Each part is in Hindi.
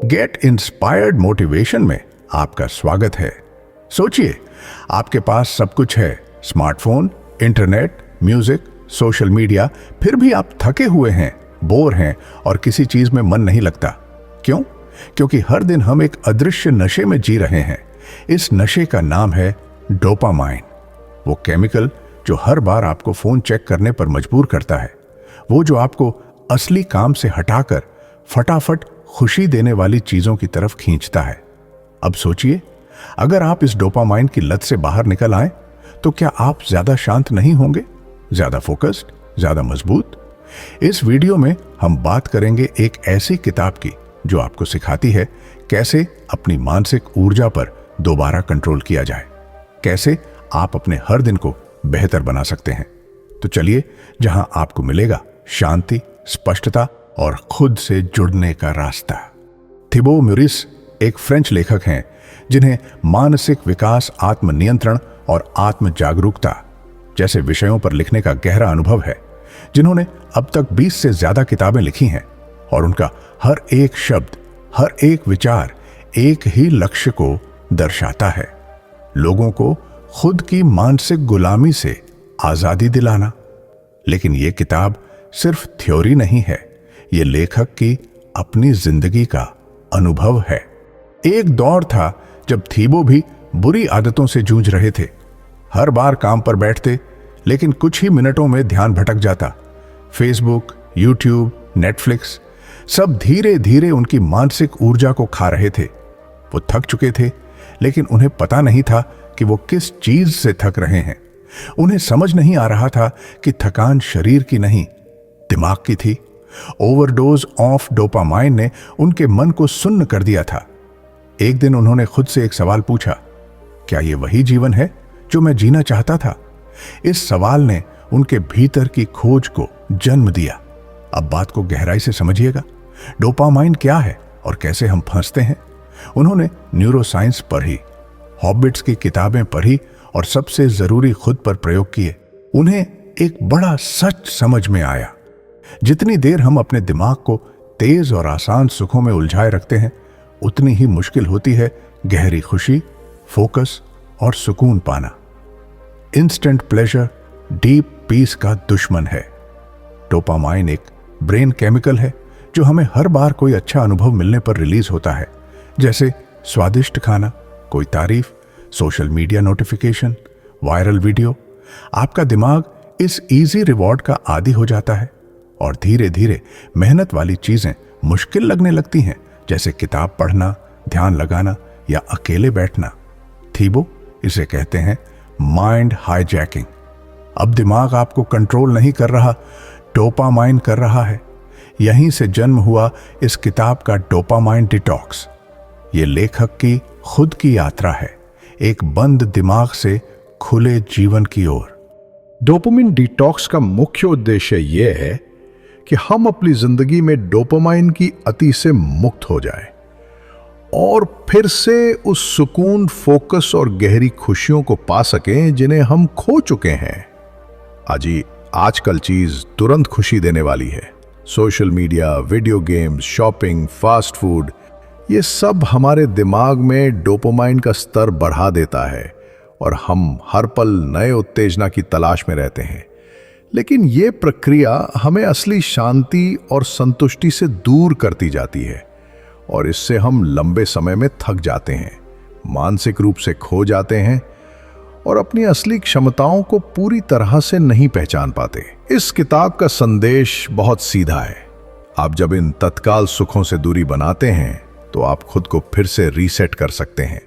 गेट इंस्पायर्ड मोटिवेशन में आपका स्वागत है। सोचिए, आपके पास सब कुछ है, smartphone, internet, music, social media, फिर भी आप थके हुए हैं, बोर हैं और किसी चीज में मन नहीं लगता। क्यों? क्योंकि हर दिन हम एक अदृश्य नशे में जी रहे हैं। इस नशे का नाम है डोपामाइन। वो केमिकल जो हर बार आपको फोन चेक करने पर मजबूर करता है, वो जो आपको असली काम से हटाकर फटाफट खुशी देने वाली चीजों की तरफ खींचता है। अब सोचिए, अगर आप इस डोपामाइन की लत से बाहर निकल आए तो क्या आप ज्यादा शांत नहीं होंगे, ज्यादा फोकस्ड, ज्यादा मजबूत? इस वीडियो में हम बात करेंगे एक ऐसी किताब की जो आपको सिखाती है कैसे अपनी मानसिक ऊर्जा पर दोबारा कंट्रोल किया जाए, कैसे आप अपने हर दिन को बेहतर बना सकते हैं। तो चलिए, जहां आपको मिलेगा शांति, स्पष्टता और खुद से जुड़ने का रास्ता। थिबो म्यूरिस एक फ्रेंच लेखक हैं जिन्हें मानसिक विकास, आत्मनियंत्रण और आत्म जागरूकता जैसे विषयों पर लिखने का गहरा अनुभव है, जिन्होंने अब तक 20 से ज्यादा किताबें लिखी हैं और उनका हर एक शब्द, हर एक विचार एक ही लक्ष्य को दर्शाता है, लोगों को खुद की मानसिक गुलामी से आजादी दिलाना। लेकिन यह किताब सिर्फ थ्योरी नहीं है, ये लेखक की अपनी जिंदगी का अनुभव है। एक दौर था जब थीबो भी बुरी आदतों से जूझ रहे थे। हर बार काम पर बैठते, लेकिन कुछ ही मिनटों में ध्यान भटक जाता। फेसबुक, यूट्यूब, नेटफ्लिक्स सब धीरे धीरे उनकी मानसिक ऊर्जा को खा रहे थे। वो थक चुके थे, लेकिन उन्हें पता नहीं था कि वो किस चीज से थक रहे हैं। उन्हें समझ नहीं आ रहा था कि थकान शरीर की नहीं, दिमाग की थी। ओवरडोज ऑफ डोपामाइन ने उनके मन को सुन्न कर दिया था। एक दिन उन्होंने खुद से एक सवाल पूछा, क्या यह वही जीवन है जो मैं जीना चाहता था? इस सवाल ने उनके भीतर की खोज को जन्म दिया। अब बात को गहराई से समझिएगा, डोपामाइन क्या है और कैसे हम फंसते हैं। उन्होंने न्यूरोसाइंस पढ़ी, हॉबिट्स की किताबें पढ़ी और सबसे जरूरी खुद पर प्रयोग किए। उन्हें एक बड़ा सच समझ में आया, जितनी देर हम अपने दिमाग को तेज और आसान सुखों में उलझाए रखते हैं, उतनी ही मुश्किल होती है गहरी खुशी, फोकस और सुकून पाना। इंस्टेंट प्लेजर डीप पीस का दुश्मन है। डोपामाइन एक ब्रेन केमिकल है जो हमें हर बार कोई अच्छा अनुभव मिलने पर रिलीज होता है, जैसे स्वादिष्ट खाना, कोई तारीफ, social media notification, viral video. आपका दिमाग इस इजी रिवॉर्ड का आदी हो जाता है और धीरे धीरे मेहनत वाली चीजें मुश्किल लगने लगती हैं, जैसे किताब पढ़ना, ध्यान लगाना या अकेले बैठना। थीबो इसे कहते हैं माइंड हाईजैकिंग। अब दिमाग आपको कंट्रोल नहीं कर रहा, डोपामाइन कर रहा है। यहीं से जन्म हुआ इस किताब का डोपामाइन डिटॉक्स। ये लेखक की खुद की यात्रा है, एक बंद दिमाग से खुले जीवन की ओर। डोपामाइन डिटॉक्स का मुख्य उद्देश्य यह है कि हम अपनी जिंदगी में डोपामाइन की अति से मुक्त हो जाएं और फिर से उस सुकून, फोकस और गहरी खुशियों को पा सकें जिन्हें हम खो चुके हैं। आजकल चीज तुरंत खुशी देने वाली है। Social media, video games, shopping, fast food, ये सब हमारे दिमाग में डोपामाइन का स्तर बढ़ा देता है और हम हर पल नए उत्तेजना की तलाश में रहते हैं। लेकिन ये प्रक्रिया हमें असली शांति और संतुष्टि से दूर करती जाती है और इससे हम लंबे समय में थक जाते हैं, मानसिक रूप से खो जाते हैं और अपनी असली क्षमताओं को पूरी तरह से नहीं पहचान पाते। इस किताब का संदेश बहुत सीधा है। आप जब इन तत्काल सुखों से दूरी बनाते हैं तो आप खुद को फिर से रीसेट कर सकते हैं।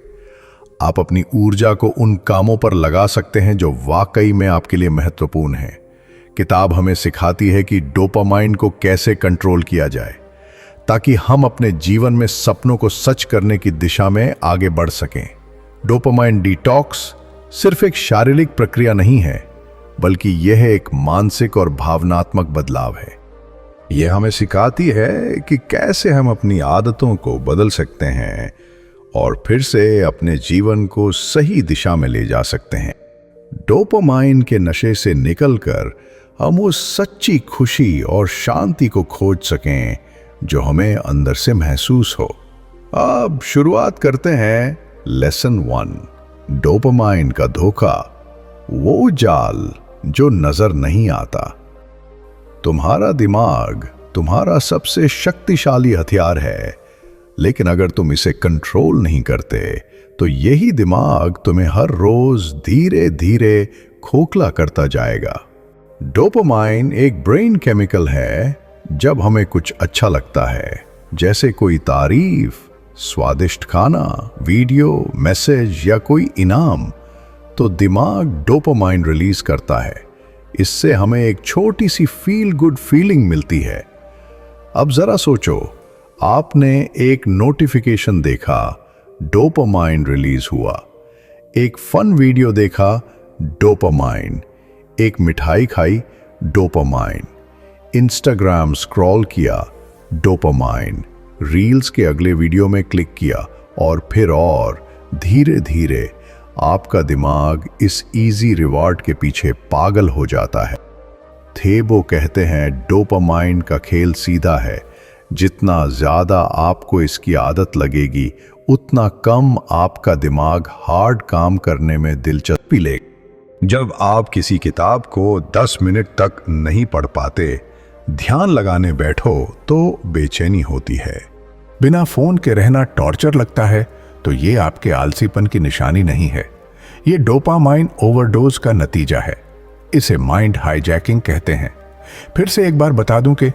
आप अपनी ऊर्जा को उन कामों पर लगा सकते हैं जो वाकई में आपके लिए महत्वपूर्ण हैं। किताब हमें सिखाती है कि डोपामाइन को कैसे कंट्रोल किया जाए ताकि हम अपने जीवन में सपनों को सच करने की दिशा में आगे बढ़ सकें। डोपामाइन डिटॉक्स सिर्फ एक शारीरिक प्रक्रिया नहीं है, बल्कि यह एक मानसिक और भावनात्मक बदलाव है। यह हमें सिखाती है कि कैसे हम अपनी आदतों को बदल सकते हैं और फिर से अपने जीवन को सही दिशा में ले जा सकते हैं। डोपामाइन के नशे से निकलकर हम उस सच्ची खुशी और शांति को खोज सकें जो हमें अंदर से महसूस हो। अब शुरुआत करते हैं लेसन 1, डोपामाइन का धोखा, वो जाल जो नजर नहीं आता। तुम्हारा दिमाग तुम्हारा सबसे शक्तिशाली हथियार है, लेकिन अगर तुम इसे कंट्रोल नहीं करते तो यही दिमाग तुम्हें हर रोज धीरे धीरे खोखला करता जाएगा। डोपामाइन एक ब्रेन केमिकल है। जब हमें कुछ अच्छा लगता है, जैसे कोई तारीफ, स्वादिष्ट खाना, वीडियो, मैसेज या कोई इनाम, तो दिमाग डोपामाइन रिलीज करता है। इससे हमें एक छोटी सी फील गुड फीलिंग मिलती है। अब जरा सोचो, आपने एक नोटिफिकेशन देखा, डोपामाइन रिलीज हुआ। एक फन वीडियो देखा, डोपामाइन। एक मिठाई खाई, डोपामाइन। इंस्टाग्राम स्क्रॉल किया, डोपामाइन। रील्स के अगले वीडियो में क्लिक किया और फिर और धीरे धीरे आपका दिमाग इस इजी रिवॉर्ड के पीछे पागल हो जाता है। थेबो कहते हैं, डोपामाइन का खेल सीधा है। जितना ज्यादा आपको इसकी आदत लगेगी, उतना कम आपका दिमाग हार्ड काम करने में दिलचस्पी लेगा। जब आप किसी किताब को 10 मिनट तक नहीं पढ़ पाते, ध्यान लगाने बैठो तो बेचैनी होती है। बिना फोन के रहना टॉर्चर लगता है, तो ये आपके आलसीपन की निशानी नहीं है। ये डोपामाइन ओवरडोज का नतीजा है। इसे माइंड हाईजैकिंग कहते हैं। फिर से एक बार बता दूं कि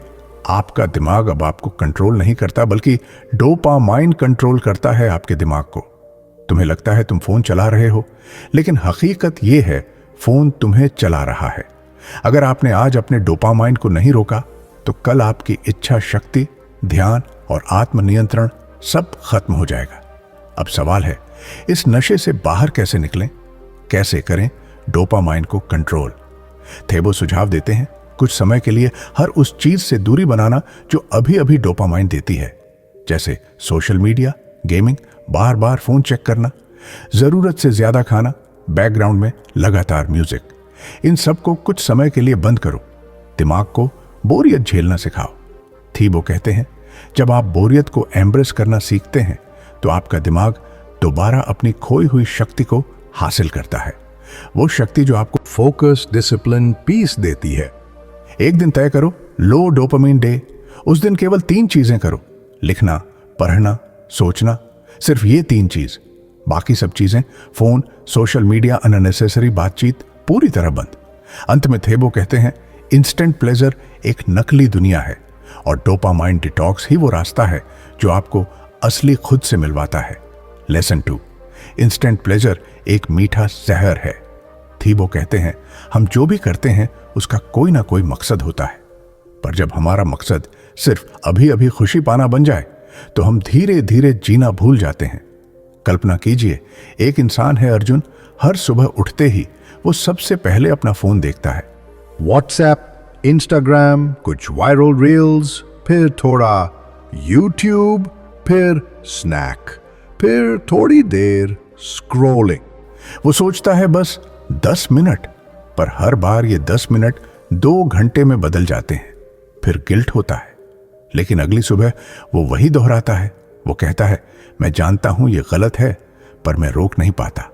आपका दिमाग अब आपको कंट्रोल नहीं करता, बल्कि डोपामाइन कंट्रोल करता है आपके दिमाग को। तुम्हें लगता है तुम फोन चला रहे हो, लेकिन हकीकत यह है फोन तुम्हें चला रहा है। अगर आपने आज अपने डोपामाइन को नहीं रोका, तो कल आपकी इच्छा शक्ति, ध्यान और आत्मनियंत्रण सब खत्म हो जाएगा। अब सवाल है, इस नशे से बाहर कैसे निकलें? कैसे करें डोपामाइन को कंट्रोल? थेबो सुझाव देते हैं, कुछ समय के लिए हर उस चीज से दूरी बनाना जो अभी अभी डोपामाइन देती है, जैसे सोशल मीडिया, गेमिंग, बार बार फोन चेक करना, जरूरत से ज्यादा खाना, बैकग्राउंड में लगातार म्यूजिक। इन सब को कुछ समय के लिए बंद करो। दिमाग को बोरियत झेलना सिखाओ। थीबो कहते हैं, जब आप बोरियत को एम्ब्रेस करना सीखते हैं, तो आपका दिमाग दोबारा अपनी खोई हुई शक्ति को हासिल करता है। वो शक्ति जो आपको फोकस, डिसिप्लिन, पीस देती है। एक दिन तय करो, लो डोपामाइन डे। उस दिन केवल 3 चीजें करो, लिखना, पढ़ना, सोचना। सिर्फ ये 3 चीज। बाकी सब चीजें, फोन, सोशल मीडिया, अननेसेसरी बातचीत, पूरी तरह बंद। अंत में थेबो कहते हैं, इंस्टेंट प्लेजर एक नकली दुनिया है और डोपामाइन डिटॉक्स ही वो रास्ता है जो आपको असली खुद से मिलवाता है। लेसन 2, इंस्टेंट प्लेजर एक मीठा जहर है। थीबो कहते हैं, हम जो भी करते हैं उसका कोई ना कोई मकसद होता है, पर जब हमारा मकसद सिर्फ अभी अभी खुशी पाना बन जाए, तो हम धीरे धीरे जीना भूल जाते हैं। कल्पना कीजिए, एक इंसान है अर्जुन, हर सुबह उठते ही वो सबसे पहले अपना फोन देखता है। व्हाट्सएप, इंस्टाग्राम, कुछ वायरल रील्स, फिर थोड़ा यूट्यूब, फिर स्नैक, फिर थोड़ी देर स्क्रॉलिंग। वो सोचता है बस 10 मिनट, पर हर बार ये 10 मिनट 2 घंटे में बदल जाते हैं। फिर गिल्ट होता है, लेकिन अगली सुबह वो वही दोहराता है। वो कहता है, मैं जानता हूं ये गलत है, पर मैं रोक नहीं पाता।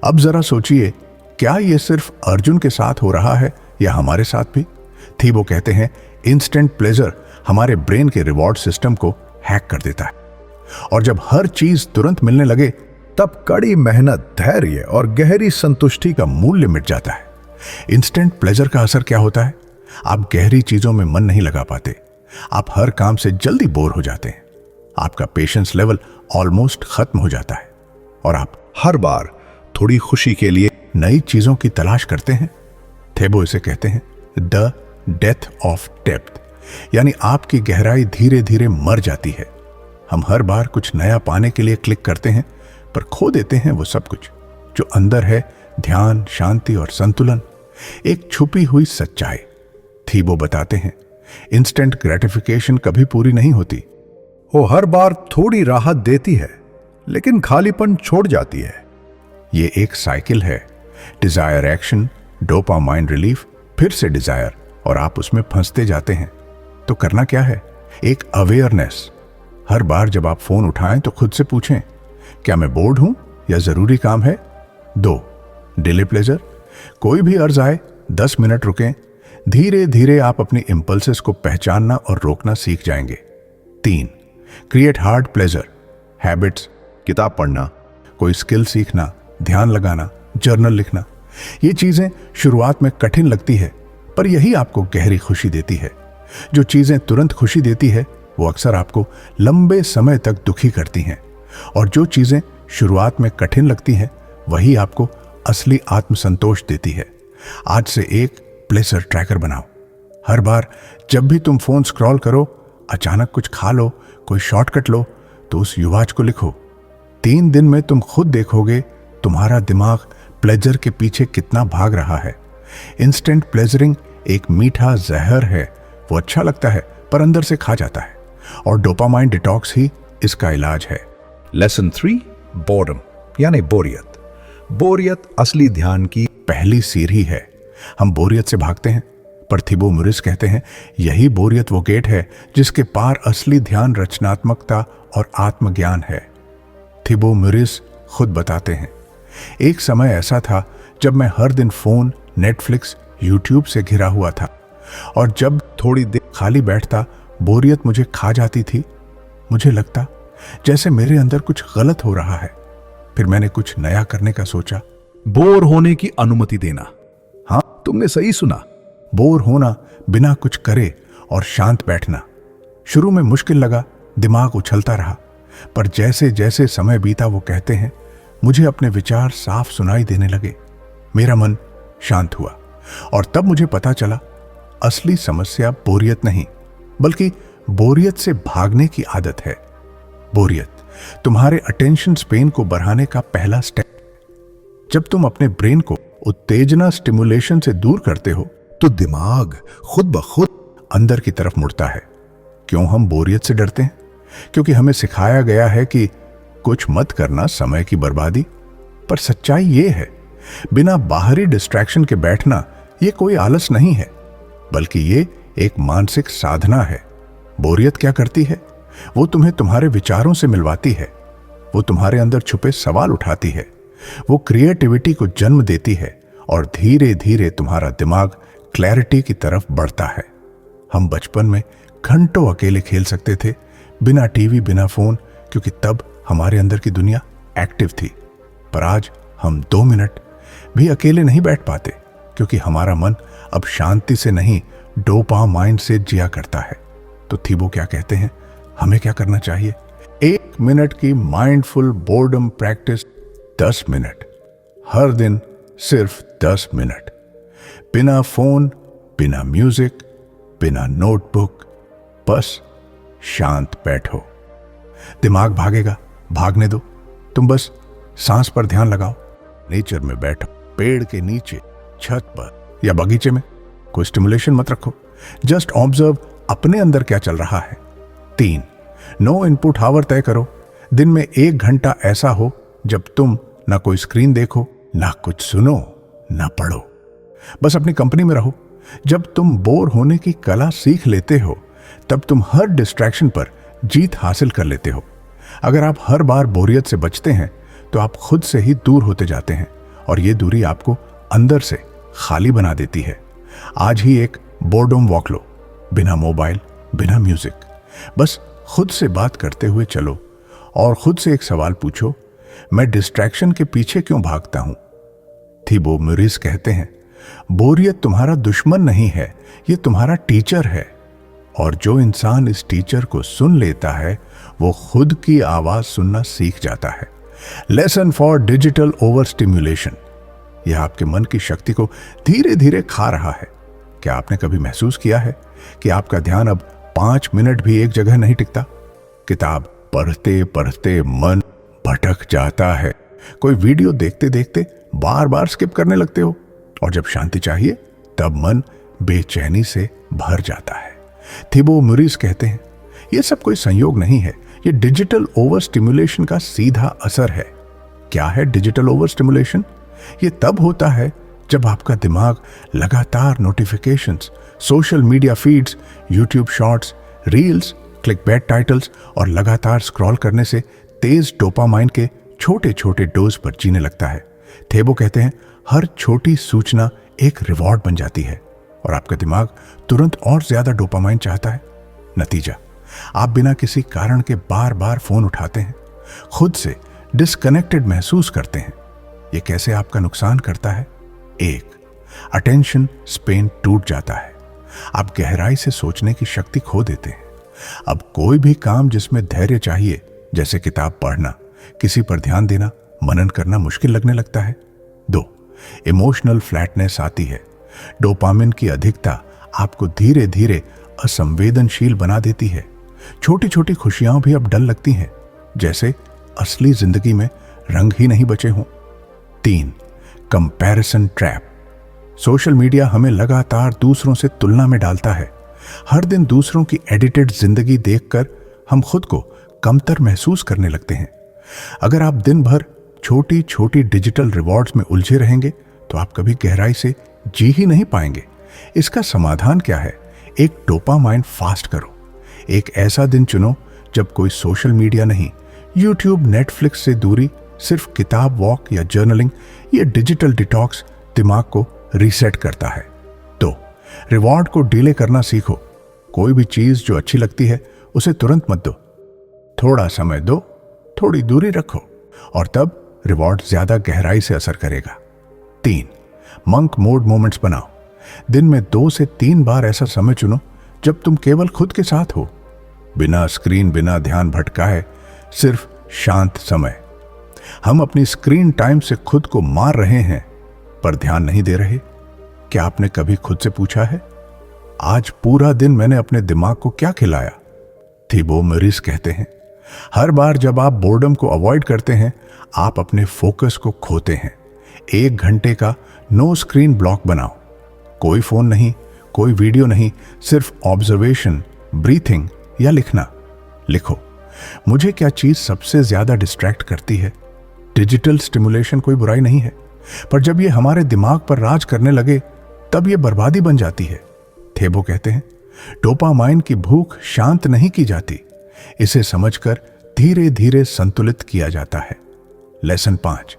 अब जरा सोचिए, क्या ये सिर्फ अर्जुन के साथ हो रहा है या हमारे साथ भी? थीबो कहते हैं, इंस्टेंट प्लेजर हमारे ब्रेन के रिवॉर्ड सिस्टम को हैक कर देता है, और जब हर चीज तुरंत मिलने लगे, तब कड़ी मेहनत, धैर्य और गहरी संतुष्टि का मूल्य मिट जाता है। इंस्टेंट प्लेजर का असर क्या होता है? आप गहरी चीजों में मन नहीं लगा पाते। आप हर काम से जल्दी बोर हो जाते हैं। आपका पेशेंस लेवल ऑलमोस्ट खत्म हो जाता है, और आप हर बार थोड़ी खुशी के लिए नई चीजों की तलाश करते हैं। थेबो इसे कहते हैं द डेथ ऑफ डेप्थ, यानी आपकी गहराई धीरे धीरे मर जाती है। हम हर बार कुछ नया पाने के लिए क्लिक करते हैं, पर खो देते हैं वो सब कुछ जो अंदर है, ध्यान, शांति और संतुलन, एक छुपी हुई सच्चाई। थीबो बताते हैं, इंस्टेंट ग्रेटिफिकेशन कभी पूरी नहीं होती। वो हर बार थोड़ी राहत देती है, लेकिन खालीपन छोड़ जाती है। ये एक साइकिल है, डिजायर एक्शन, डोपामाइन रिलीफ, फिर से डिजायर, और आप उसमें फंसते जाते हैं। तो करना क्या है? एक अवेयरनेस। हर बार जब आप फोन उठाएं तो खुद से पूछें, क्या मैं बोर्ड हूं या जरूरी काम है? 2. Delay pleasure. कोई भी अर्ज आए 10 मिनट रुकें। धीरे धीरे आप अपनी इंपल्सेस को पहचानना और रोकना सीख जाएंगे। 3. Create hard pleasure. हैबिट्स, किताब पढ़ना, कोई स्किल सीखना, ध्यान लगाना, जर्नल लिखना। ये चीजें शुरुआत में कठिन लगती है, पर यही आपको गहरी खुशी देती है। जो चीजें तुरंत खुशी देती है वो अक्सर आपको लंबे समय तक दुखी करती हैं, और जो चीजें शुरुआत में कठिन लगती हैं वही आपको असली आत्मसंतोष देती है। आज से एक प्लेजर ट्रैकर बनाओ। हर बार जब भी तुम फोन स्क्रॉल करो, अचानक कुछ खा लो, कोई शॉर्टकट लो, तो उस युवाज को लिखो। 3 दिन में तुम खुद देखोगे तुम्हारा दिमाग प्लेजर के पीछे कितना भाग रहा है। इंस्टेंट प्लेजरिंग एक मीठा जहर है। वो अच्छा लगता है पर अंदर से खा जाता है, और डोपामाइन डिटॉक्स ही इसका इलाज है। लेसन 3, बोर्डम यानी बोरियत। बोरियत असली ध्यान की पहली सीढ़ी है। हम बोरियत से भागते हैं, पर थिबो मुरिस कहते हैं यही बोरियत वो गेट है जिसके पार असली ध्यान, रचनात्मकता और आत्मज्ञान है। थिबो मुरिस खुद बताते हैं, एक समय ऐसा था जब मैं हर दिन फोन, नेटफ्लिक्स, यूट्यूब से घिरा हुआ था, और जब थोड़ी देर खाली बैठता बोरियत मुझे खा जाती थी। मुझे लगता जैसे मेरे अंदर कुछ गलत हो रहा है। फिर मैंने कुछ नया करने का सोचा। बोर होने की अनुमति देना। हाँ, तुमने सही सुना। बोर होना, बिना कुछ करे और शांत बैठना। शुरू में मुश्किल लगा, दिमाग उछलता रहा, पर जैसे जैसे समय बीता वो कहते हैं मुझे अपने विचार साफ सुनाई देने लगे। मेरा मन शांत हुआ, और तब मुझे पता चला असली समस्या बोरियत नहीं, बल्कि बोरियत से भागने की आदत है। बोरियत तुम्हारे अटेंशन स्पेन को बढ़ाने का पहला स्टेप। जब तुम अपने ब्रेन को उत्तेजना, स्टिमुलेशन से दूर करते हो तो दिमाग खुद ब खुद अंदर की तरफ मुड़ता है। क्यों हम बोरियत से डरते हैं? क्योंकि हमें सिखाया गया है कि कुछ मत करना समय की बर्बादी। पर सच्चाई ये है, बिना बाहरी डिस्ट्रैक्शन के बैठना ये कोई आलस नहीं है, बल्कि ये एक मानसिक साधना है। बोरियत क्या करती है? वो तुम्हें तुम्हारे विचारों से मिलवाती है। वो तुम्हारे अंदर छुपे सवाल उठाती है। वो क्रिएटिविटी को जन्म देती है, और धीरे धीरे तुम्हारा दिमाग क्लैरिटी की तरफ बढ़ता है। हम बचपन में घंटों अकेले खेल सकते थे, बिना टीवी, बिना फोन, क्योंकि तब हमारे अंदर की दुनिया एक्टिव थी। पर आज हम 2 मिनट भी अकेले नहीं बैठ पाते, क्योंकि हमारा मन अब शांति से नहीं, डोपामाइन से जिया करता है। तो थिबो क्या कहते हैं, हमें क्या करना चाहिए? 1 मिनट की माइंडफुल बोर्डम प्रैक्टिस। 10 मिनट हर दिन, सिर्फ 10 मिनट, बिना फोन, बिना म्यूजिक, बिना नोटबुक, बस शांत बैठो। दिमाग भागेगा, भागने दो। तुम बस सांस पर ध्यान लगाओ। नेचर में बैठो, पेड़ के नीचे, छत पर या बगीचे में। कोई स्टिमुलेशन मत रखो, जस्ट ऑब्जर्व अपने अंदर क्या चल रहा है। 3, नो इनपुट आवर तय करो। दिन में 1 घंटा ऐसा हो जब तुम ना कोई स्क्रीन देखो, ना कुछ सुनो, ना पढ़ो, बस अपनी कंपनी में रहो। जब तुम बोर होने की कला सीख लेते हो, तब तुम हर डिस्ट्रैक्शन पर जीत हासिल कर लेते हो। अगर आप हर बार बोरियत से बचते हैं तो आप खुद से ही दूर होते जाते हैं, और ये दूरी आपको अंदर से खाली बना देती है। आज ही एक बोर्डम वॉक लो, बिना मोबाइल, बिना म्यूजिक। बस खुद से बात करते हुए चलो, और खुद से एक सवाल पूछो, मैं डिस्ट्रैक्शन के पीछे क्यों भागता हूं? थिबो मुरिस कहते हैं, बोरियत तुम्हारा दुश्मन नहीं है, ये तुम्हारा टीचर है। और जो इंसान इस टीचर को सुन लेता है वो खुद की आवाज सुनना सीख जाता है। Lesson for digital over stimulation. यह आपके मन की शक्ति को धीरे धीरे खा रहा है। क्या आपने कभी महसूस किया है कि आपका ध्यान अब 5 मिनट भी एक जगह नहीं टिकता? किताब पढ़ते पढ़ते मन भटक जाता है। कोई वीडियो देखते देखते बार बार स्किप करने लगते हो, और जब शांति चाहिए तब मन बेचैनी से भर जाता है। थिबो मुरिस कहते हैं, यह सब कोई संयोग नहीं है, ये डिजिटल ओवर स्टिमुलेशन का सीधा असर है। क्या है डिजिटल ओवर स्टिमुलेशन? ये तब होता है जब आपका दिमाग लगातार notifications, social media feeds, YouTube shorts, reels, clickbait titles और लगातार स्क्रॉल करने से तेज डोपामाइन के छोटे छोटे डोज पर जीने लगता है। थेबो कहते हैं हर छोटी सूचना एक रिवॉर्ड बन जाती है और आपका दिमाग तुरंत और ज्यादा डोपामाइन चाहता है। नतीजा, आप बिना किसी कारण के बार बार फोन उठाते हैं, खुद से डिस्कनेक्टेड महसूस करते हैं। यह कैसे आपका नुकसान करता है? एक, अटेंशन स्पेन टूट जाता है। आप गहराई से सोचने की शक्ति खो देते हैं। अब कोई भी काम जिसमें धैर्य चाहिए, जैसे किताब पढ़ना, किसी पर ध्यान देना, मनन करना मुश्किल लगने लगता है। दो, इमोशनल फ्लैटनेस आती है। डोपामिन की अधिकता आपको धीरे धीरे असंवेदनशील बना देती है। छोटी छोटी खुशियां भी अब डल लगती हैं, जैसे असली जिंदगी में रंग ही नहीं बचे हों। तीन, कंपैरिजन ट्रैप। सोशल मीडिया हमें लगातार दूसरों से तुलना में डालता है। हर दिन दूसरों की एडिटेड जिंदगी देखकर हम खुद को कमतर महसूस करने लगते हैं। अगर आप दिन भर छोटी छोटी डिजिटल रिवॉर्ड्स में उलझे रहेंगे तो आप कभी गहराई से जी ही नहीं पाएंगे। इसका समाधान क्या है? एक डोपामाइन फास्ट करो। एक ऐसा दिन चुनो जब कोई सोशल मीडिया नहीं, यूट्यूब, नेटफ्लिक्स से दूरी, सिर्फ किताब, वॉक या जर्नलिंग। ये डिजिटल डिटॉक्स दिमाग को रीसेट करता है। तो रिवॉर्ड को डिले करना सीखो। कोई भी चीज जो अच्छी लगती है उसे तुरंत मत दो। थोड़ा समय दो, थोड़ी दूरी रखो और तब रिवॉर्ड ज्यादा गहराई से असर करेगा। तीन, मंक मोड मोमेंट्स बनाओ। दिन में 2 से 3 बार ऐसा समय चुनो जब तुम केवल खुद के साथ हो, बिना स्क्रीन, बिना ध्यान भटकाए, सिर्फ शांत समय। हम अपनी स्क्रीन टाइम से खुद को मार रहे हैं पर ध्यान नहीं दे रहे। क्या आपने कभी खुद से पूछा है, आज पूरा दिन मैंने अपने दिमाग को क्या खिलाया? थीबो मोरिस कहते हैं हर बार जब आप बोर्डम को अवॉइड करते हैं, आप अपने फोकस को खोते हैं। 1 घंटे का नो स्क्रीन ब्लॉक बनाओ। कोई फोन नहीं, कोई वीडियो नहीं, सिर्फ ऑब्जर्वेशन, ब्रीथिंग या लिखना। लिखो, मुझे क्या चीज सबसे ज्यादा डिस्ट्रैक्ट करती है? डिजिटल स्टिमुलेशन कोई बुराई नहीं है, पर जब ये हमारे दिमाग पर राज करने लगे तब ये बर्बादी बन जाती है। थेबो कहते हैं डोपामाइन की भूख शांत नहीं की जाती, इसे समझकर धीरे धीरे संतुलित किया जाता है। लेसन 5,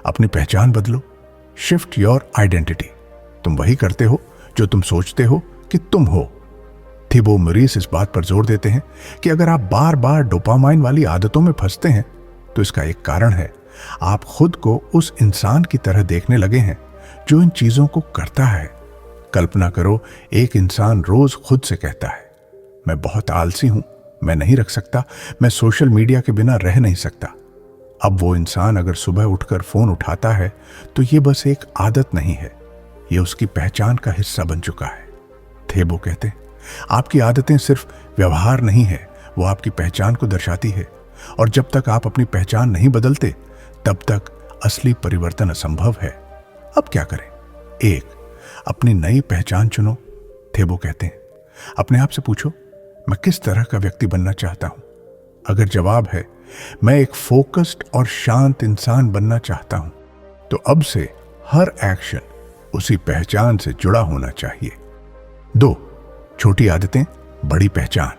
अपनी पहचान बदलो। Shift your identity. तुम वही करते हो जो तुम सोचते हो कि तुम हो। थीबो मोरिस इस बात पर जोर देते हैं कि अगर आप बार बार डोपामाइन वाली आदतों में फंसते हैं तो इसका एक कारण है, आप खुद को उस इंसान की तरह देखने लगे हैं जो इन चीजों को करता है। कल्पना करो, एक इंसान रोज खुद से कहता है, मैं बहुत आलसी हूं, मैं नहीं रख सकता, मैं सोशल मीडिया के बिना रह नहीं सकता। अब वो इंसान अगर सुबह उठकर फोन उठाता है तो ये बस एक आदत नहीं है, ये उसकी पहचान का हिस्सा बन चुका है। थेबो कहते हैं आपकी आदतें सिर्फ व्यवहार नहीं है, वो आपकी पहचान को दर्शाती है और जब तक आप अपनी पहचान नहीं बदलते तब तक असली परिवर्तन असंभव है। अब क्या करें? 1, अपनी नई पहचान चुनो। थेबो कहते हैं अपने आप से पूछो, मैं किस तरह का व्यक्ति बनना चाहता हूं? अगर जवाब है मैं एक फोकस्ड और शांत इंसान बनना चाहता हूं, तो अब से हर एक्शन उसी पहचान से जुड़ा होना चाहिए। 2, छोटी आदतें, बड़ी पहचान।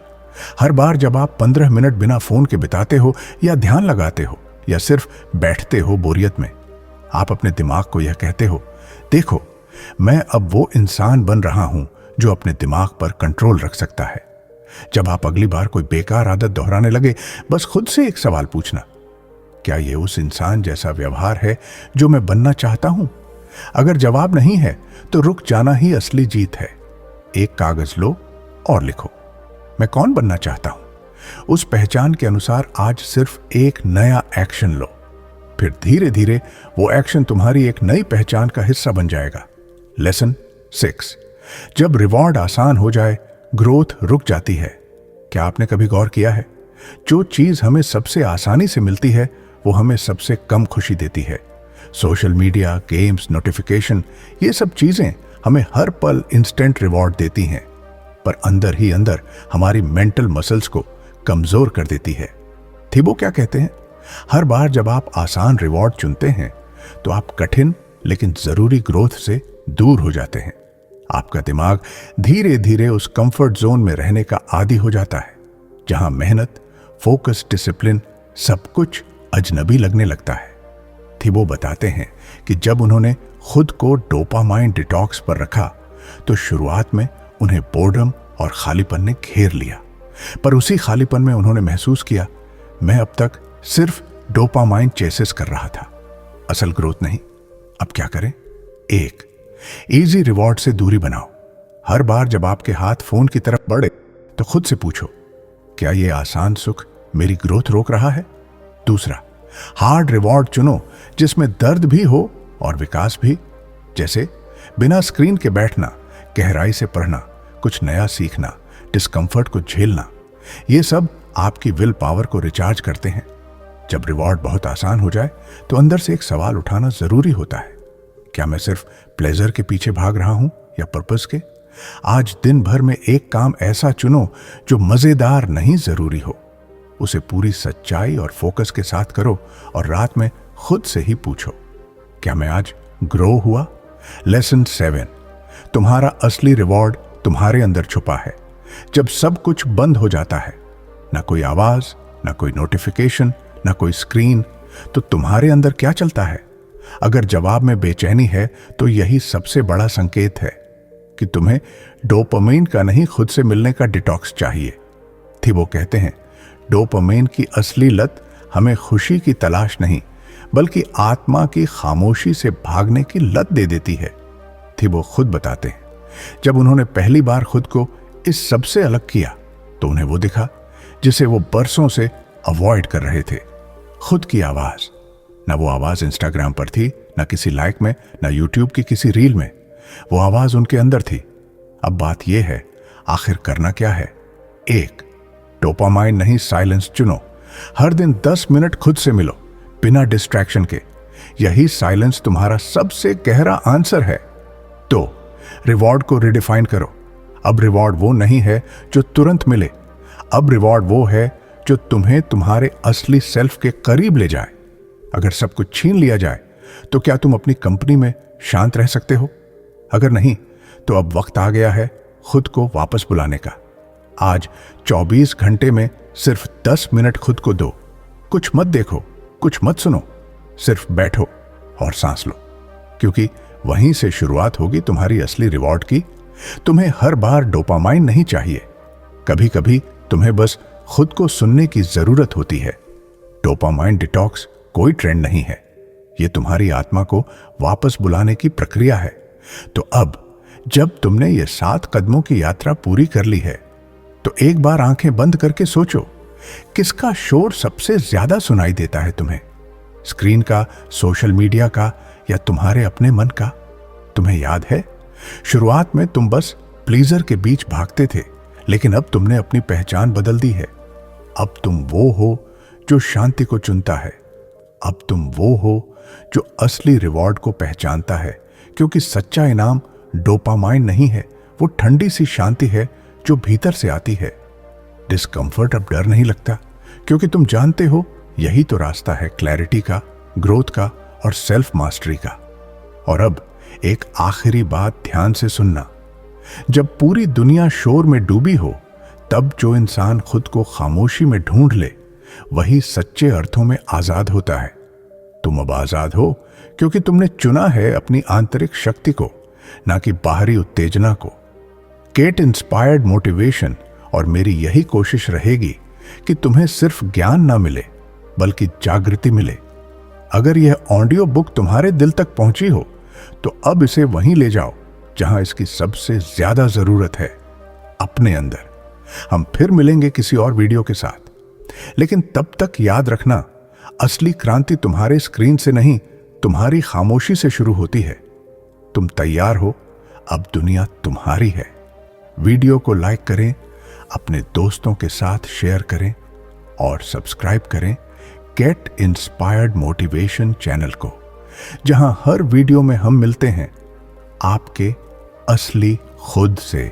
हर बार जब आप 15 मिनट बिना फोन के बिताते हो या ध्यान लगाते हो या सिर्फ बैठते हो बोरियत में, आप अपने दिमाग को यह कहते हो, देखो मैं अब वो इंसान बन रहा हूं जो अपने दिमाग पर कंट्रोल रख सकता है। जब आप अगली बार कोई बेकार आदत दोहराने लगे, बस खुद से एक सवाल पूछना, क्या यह उस इंसान जैसा व्यवहार है जो मैं बनना चाहता हूं? अगर जवाब नहीं है तो रुक जाना ही असली जीत है। एक कागज लो और लिखो, मैं कौन बनना चाहता हूं। उस पहचान के अनुसार आज सिर्फ एक नया एक्शन लो, फिर धीरे धीरे वो एक्शन तुम्हारी एक नई पहचान का हिस्सा बन जाएगा। लेसन 6, जब रिवॉर्ड आसान हो जाए, ग्रोथ रुक जाती है। क्या आपने कभी गौर किया है, जो चीज हमें सबसे आसानी से मिलती है वो हमें सबसे कम खुशी देती है। सोशल मीडिया, गेम्स, नोटिफिकेशन, ये सब चीजें हमें हर पल इंस्टेंट रिवॉर्ड देती हैं, पर अंदर ही अंदर हमारी मेंटल मसल्स को कमजोर कर देती है। थीबो क्या कहते हैं, हर बार जब आप आसान रिवॉर्ड चुनते हैं तो आप कठिन लेकिन जरूरी ग्रोथ से दूर हो जाते हैं। आपका दिमाग धीरे धीरे उस कंफर्ट जोन में रहने का आदी हो जाता है, जहां मेहनत, फोकस, डिसिप्लिन सब कुछ अजनबी लगने लगता है। थिबो बताते हैं कि जब उन्होंने खुद को डोपामाइन डिटॉक्स पर रखा तो शुरुआत में उन्हें बोर्डम और खालीपन ने घेर लिया, पर उसी खालीपन में उन्होंने महसूस किया, मैं अब तक सिर्फ डोपामाइन चेसेस कर रहा था, असल ग्रोथ नहीं। अब क्या करें? 1, इजी रिवॉर्ड से दूरी बनाओ। हर बार जब आपके हाथ फोन की तरफ बढ़े तो खुद से पूछो, क्या यह आसान सुख मेरी ग्रोथ रोक रहा है? 2, हार्ड रिवॉर्ड चुनो जिसमें दर्द भी हो और विकास भी, जैसे बिना स्क्रीन के बैठना, गहराई से पढ़ना, कुछ नया सीखना, डिस्कंफर्ट को झेलना। ये सब आपकी विल पावर को रिचार्ज करते हैं। जब रिवॉर्ड बहुत आसान हो जाए तो अंदर से एक सवाल उठाना जरूरी होता है, क्या मैं सिर्फ प्लेजर के पीछे भाग रहा हूं या पर्पस के? आज दिन भर में एक काम ऐसा चुनो जो मजेदार नहीं जरूरी हो, उसे पूरी सच्चाई और फोकस के साथ करो और रात में खुद से ही पूछो, क्या मैं आज ग्रो हुआ? लेसन 7, तुम्हारा असली रिवॉर्ड तुम्हारे अंदर छुपा है। जब सब कुछ बंद हो जाता है, ना कोई आवाज, ना कोई नोटिफिकेशन, ना कोई स्क्रीन, तो तुम्हारे अंदर क्या चलता है? अगर जवाब में बेचैनी है तो यही सबसे बड़ा संकेत है कि तुम्हें डोपामाइन का नहीं, खुद से मिलने का डिटॉक्स चाहिए। थिबो कहते हैं, डोपामाइन की असली लत हमें खुशी की तलाश नहीं बल्कि आत्मा की खामोशी से भागने की लत दे देती है। थिबो खुद बताते हैं, जब उन्होंने पहली बार खुद को इस सब से अलग किया तो उन्हें वो दिखा जिसे वो बरसों से अवॉइड कर रहे थे, खुद की आवाज। ना वो आवाज इंस्टाग्राम पर थी, ना किसी लाइक में, ना यूट्यूब की किसी रील में, वो आवाज उनके अंदर थी। अब बात यह है, आखिर करना क्या है? 1, डोपामाइन नहीं, साइलेंस चुनो। हर दिन 10 मिनट खुद से मिलो बिना डिस्ट्रैक्शन के। यही साइलेंस तुम्हारा सबसे गहरा आंसर है। 2, रिवॉर्ड को रिडिफाइन करो। अब रिवॉर्ड वो नहीं है जो तुरंत मिले, अब रिवॉर्ड वो है जो तुम्हें तुम्हारे असली सेल्फ के करीब ले जाए। अगर सब कुछ छीन लिया जाए तो क्या तुम अपनी कंपनी में शांत रह सकते हो? अगर नहीं तो अब वक्त आ गया है खुद को वापस बुलाने का। आज 24 घंटे में सिर्फ 10 मिनट खुद को दो। कुछ मत देखो, कुछ मत सुनो, सिर्फ बैठो और सांस लो, क्योंकि वहीं से शुरुआत होगी तुम्हारी असली रिवॉर्ड की। तुम्हें हर बार डोपामाइन नहीं चाहिए, कभी कभी तुम्हें बस खुद को सुनने की जरूरत होती है। डोपामाइन डिटॉक्स कोई ट्रेंड नहीं है, यह तुम्हारी आत्मा को वापस बुलाने की प्रक्रिया है। तो अब जब तुमने ये 7 कदमों की यात्रा पूरी कर ली है तो एक बार आंखें बंद करके सोचो, किसका शोर सबसे ज्यादा सुनाई देता है तुम्हें? स्क्रीन का, सोशल मीडिया का, या तुम्हारे अपने मन का? तुम्हें याद है, शुरुआत में तुम बस प्लीजर के बीच भागते थे, लेकिन अब तुमने अपनी पहचान बदल दी है। अब तुम वो हो जो शांति को चुनता है। अब तुम वो हो जो असली रिवॉर्ड को पहचानता है, क्योंकि सच्चा इनाम डोपामाइन नहीं है, वो ठंडी सी शांति है जो भीतर से आती है। डिस्कंफर्ट अब डर नहीं लगता, क्योंकि तुम जानते हो यही तो रास्ता है क्लैरिटी का, ग्रोथ का और सेल्फ मास्टरी का। और अब एक आखिरी बात ध्यान से सुनना, जब पूरी दुनिया शोर में डूबी हो, तब जो इंसान खुद को खामोशी में ढूंढ ले, वही सच्चे अर्थों में आजाद होता है। तुम अब आजाद हो क्योंकि तुमने चुना है अपनी आंतरिक शक्ति को, ना कि बाहरी उत्तेजना को। गेट इंस्पायर्ड मोटिवेशन और मेरी यही कोशिश रहेगी कि तुम्हें सिर्फ ज्ञान ना मिले बल्कि जागृति मिले। अगर यह ऑडियो बुक तुम्हारे दिल तक पहुंची हो तो अब इसे वहीं ले जाओ जहां इसकी सबसे ज्यादा जरूरत है, अपने अंदर। हम फिर मिलेंगे किसी और वीडियो के साथ, लेकिन तब तक याद रखना, असली क्रांति तुम्हारे स्क्रीन से नहीं, तुम्हारी खामोशी से शुरू होती है। तुम तैयार हो? अब दुनिया तुम्हारी है। वीडियो को लाइक करें, अपने दोस्तों के साथ शेयर करें और सब्सक्राइब करें गेट इंस्पायर्ड मोटिवेशन चैनल को, जहां हर वीडियो में हम मिलते हैं आपके असली खुद से।